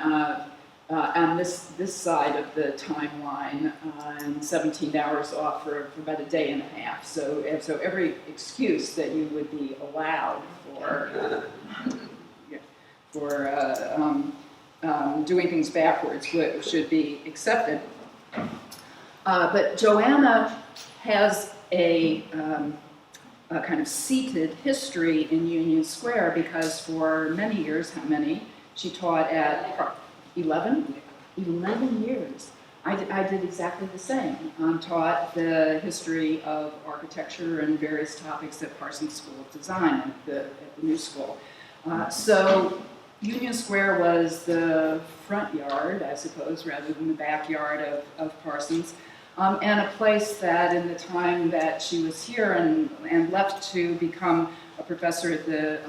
Speaker 2: on this side of the timeline and 17 hours off for about a day and a half. So every excuse that you would be allowed for doing things backwards should be accepted. But Joanna has a kind of seated history in Union Square because for many years, how many? She taught at 11 years. I did exactly the same. Taught the history of architecture and various topics at Parsons School of Design at the new school. So Union Square was the front yard, I suppose, rather than the backyard of Parsons. And a place that in the time that she was here and left to become a professor at the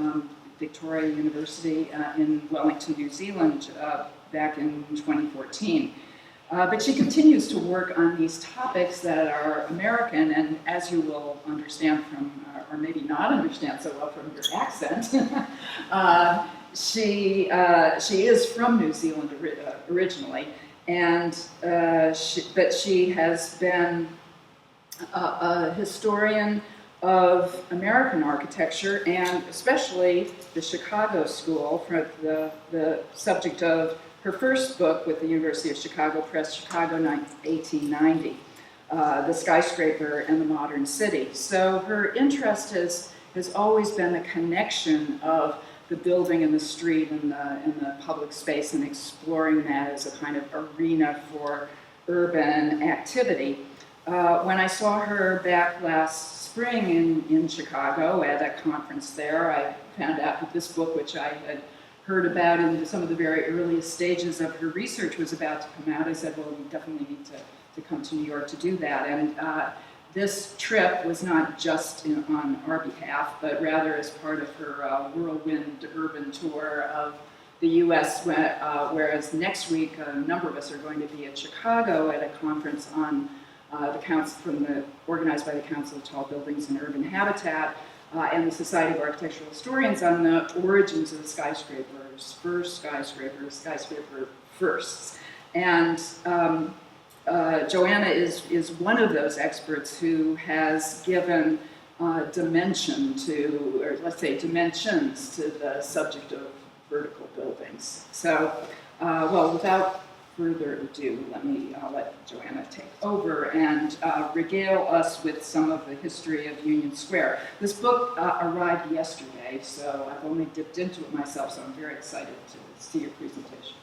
Speaker 2: Victoria University in Wellington, New Zealand, back in 2014. But she continues to work on these topics that are American, and as you will understand from, or maybe not understand so well from your accent, she is from New Zealand originally. But she has been a historian of American architecture, and especially the Chicago School, for the subject of her first book with the University of Chicago Press, Chicago 1890, The Skyscraper and the Modern City. So her interest has always been the connection of the building and the street and the public space, and exploring that as a kind of arena for urban activity. When I saw her back last spring in Chicago at a conference there, I found out that this book, which I had heard about in some of the very earliest stages of her research, was about to come out. I said, well, we definitely need to come to New York to do that. And this trip was not just on our behalf, but rather as part of her whirlwind urban tour of the U.S., whereas next week a number of us are going to be at Chicago at a conference on organized by the Council of Tall Buildings and Urban Habitat and the Society of Architectural Historians on the origins of the skyscrapers, skyscraper firsts. And Joanna is one of those experts who has given dimension to, or let's say dimensions to the subject of vertical buildings. So, well, without further ado, let Joanna take over and regale us with some of the history of Union Square. This book arrived yesterday, so I've only dipped into it myself, so I'm very excited to see your presentation.